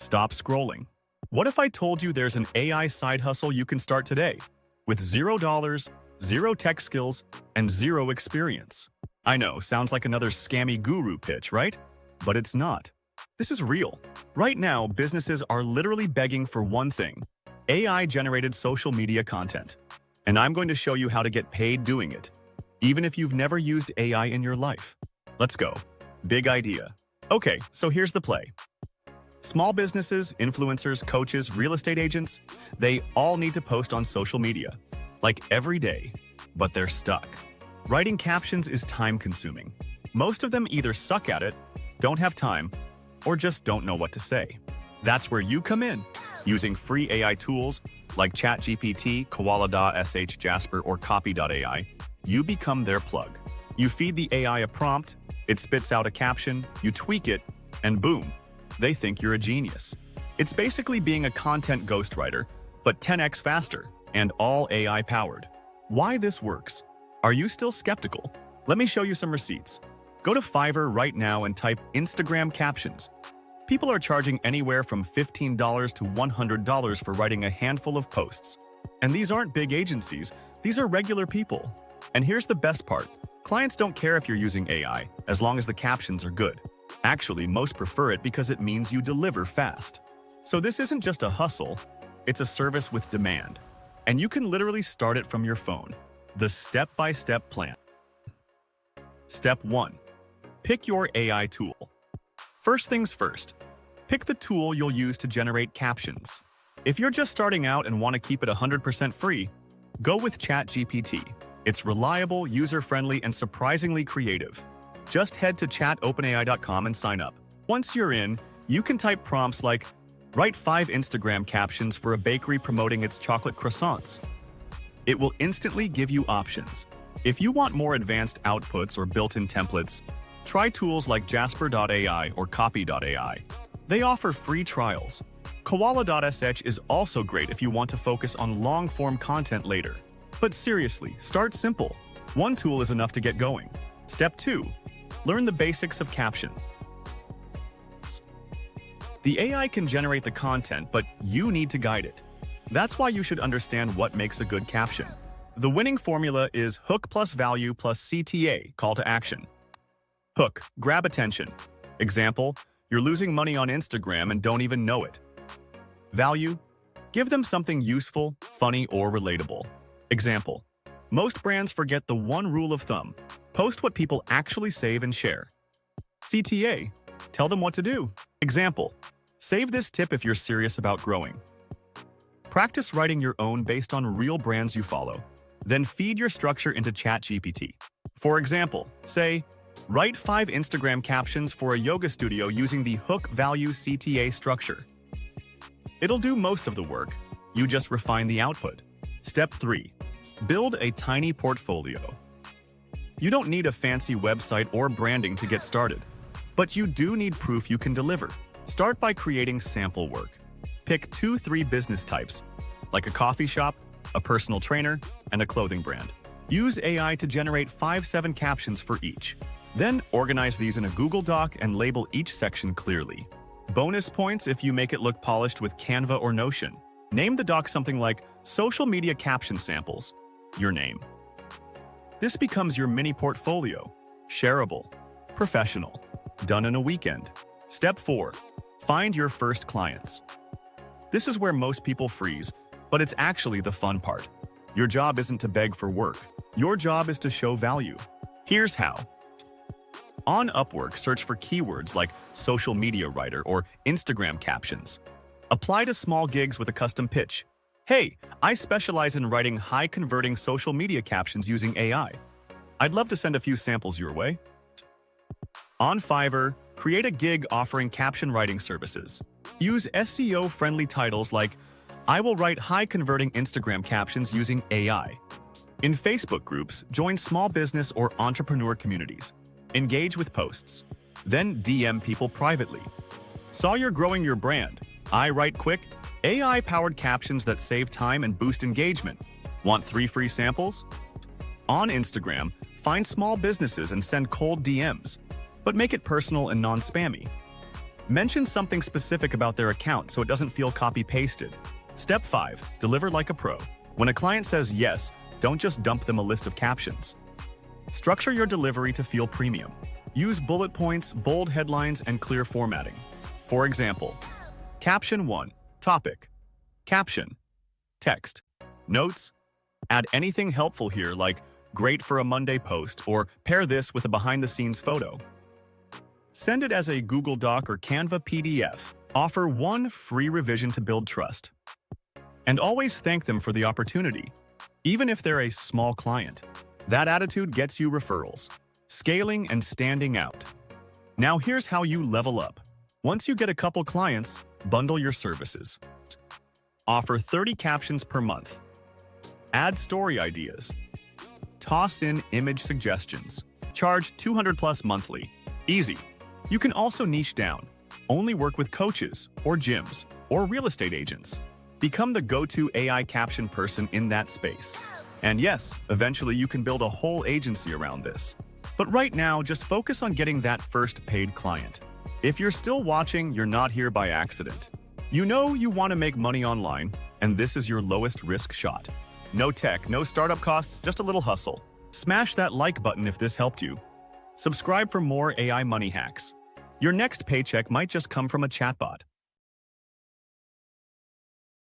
Stop scrolling. What if I told you there's an AI side hustle you can start today with $0, zero tech skills, and zero experience? I know, sounds like another scammy guru pitch, right? But it's not. This is real. Right now, businesses are literally begging for one thing: AI-generated social media content. And I'm going to show you how to get paid doing it, even if you've never used AI in your life. Let's go. Big idea. Okay, so here's the play. Small businesses, influencers, coaches, real estate agents, they all need to post on social media, like every day, but they're stuck. Writing captions is time-consuming. Most of them either suck at it, don't have time, or just don't know what to say. That's where you come in. Using free AI tools like ChatGPT, koala.sh, Jasper, or Copy.ai, you become their plug. You feed the AI a prompt, it spits out a caption, you tweak it, and boom, they think you're a genius. It's basically being a content ghostwriter, but 10x faster and all AI powered. Why this works? Are you still skeptical? Let me show you some receipts. Go to Fiverr right now and type Instagram captions. People are charging anywhere from $15 to $100 for writing a handful of posts. And these aren't big agencies, these are regular people. And here's the best part. Clients don't care if you're using AI, as long as the captions are good. Actually, most prefer it because it means you deliver fast. So this isn't just a hustle, it's a service with demand. And you can literally start it from your phone. The step-by-step plan. Step 1. Pick your AI tool. First things first, pick the tool you'll use to generate captions. If you're just starting out and want to keep it 100% free, go with ChatGPT. It's reliable, user-friendly, and surprisingly creative. Just head to chatopenai.com and sign up. Once you're in, you can type prompts like, write 5 Instagram captions for a bakery promoting its chocolate croissants. It will instantly give you options. If you want more advanced outputs or built-in templates, try tools like Jasper.ai or Copy.ai. They offer free trials. Koala.sh is also great if you want to focus on long-form content later. But seriously, start simple. One tool is enough to get going. Step 2. Learn the basics of captions. The AI can generate the content, but you need to guide it. That's why you should understand what makes a good caption. The winning formula is hook plus value plus CTA, call to action. Hook, grab attention. Example, you're losing money on Instagram and don't even know it. Value, give them something useful, funny, or relatable. Example, most brands forget the one rule of thumb. Post what people actually save and share. CTA, tell them what to do. Example, save this tip if you're serious about growing. Practice writing your own based on real brands you follow. Then feed your structure into ChatGPT. For example, say, write 5 Instagram captions for a yoga studio using the hook value CTA structure. It'll do most of the work. You just refine the output. Step 3. Build a tiny portfolio. You don't need a fancy website or branding to get started, but you do need proof you can deliver. Start by creating sample work. Pick 2-3 business types, like a coffee shop, a personal trainer, and a clothing brand. Use AI to generate 5-7 captions for each. Then organize these in a Google Doc and label each section clearly. Bonus points if you make it look polished with Canva or Notion. Name the doc something like Social Media Caption Samples, your name. This becomes your mini portfolio. Shareable, professional, done in a weekend. Step 4. Find your first clients. This is where most people freeze, but it's actually the fun part. Your job isn't to beg for work. Your job is to show value. Here's how. On Upwork, search for keywords like social media writer or Instagram captions. Apply to small gigs with a custom pitch. Hey, I specialize in writing high-converting social media captions using AI. I'd love to send a few samples your way. On Fiverr, create a gig offering caption writing services. Use SEO-friendly titles like, I will write high-converting Instagram captions using AI. In Facebook groups, join small business or entrepreneur communities. Engage with posts. Then DM people privately. Saw you're growing your brand. I write quick, AI-powered captions that save time and boost engagement. Want 3 free samples? On Instagram, find small businesses and send cold DMs, but make it personal and non-spammy. Mention something specific about their account so it doesn't feel copy-pasted. Step 5. Deliver like a pro. When a client says yes, don't just dump them a list of captions. Structure your delivery to feel premium. Use bullet points, bold headlines, and clear formatting. For example, Caption 1. Topic. Caption. Text. Notes. Add anything helpful here like great for a Monday post or pair this with a behind-the-scenes photo. Send it as a Google Doc or Canva PDF. Offer one free revision to build trust. And always thank them for the opportunity, even if they're a small client. That attitude gets you referrals, scaling and standing out. Now here's how you level up. Once you get a couple clients, bundle your services. Offer 30 captions per month. Add story ideas. Toss in image suggestions. Charge $200 plus monthly. Easy. You can also niche down. Only work with coaches or gyms or real estate agents. Become the go-to AI caption person in that space. And yes, eventually you can build a whole agency around this. But right now, just focus on getting that first paid client. If you're still watching, you're not here by accident. You know you want to make money online, and this is your lowest risk shot. No tech, no startup costs, just a little hustle. Smash that like button if this helped you. Subscribe for more AI money hacks. Your next paycheck might just come from a chatbot.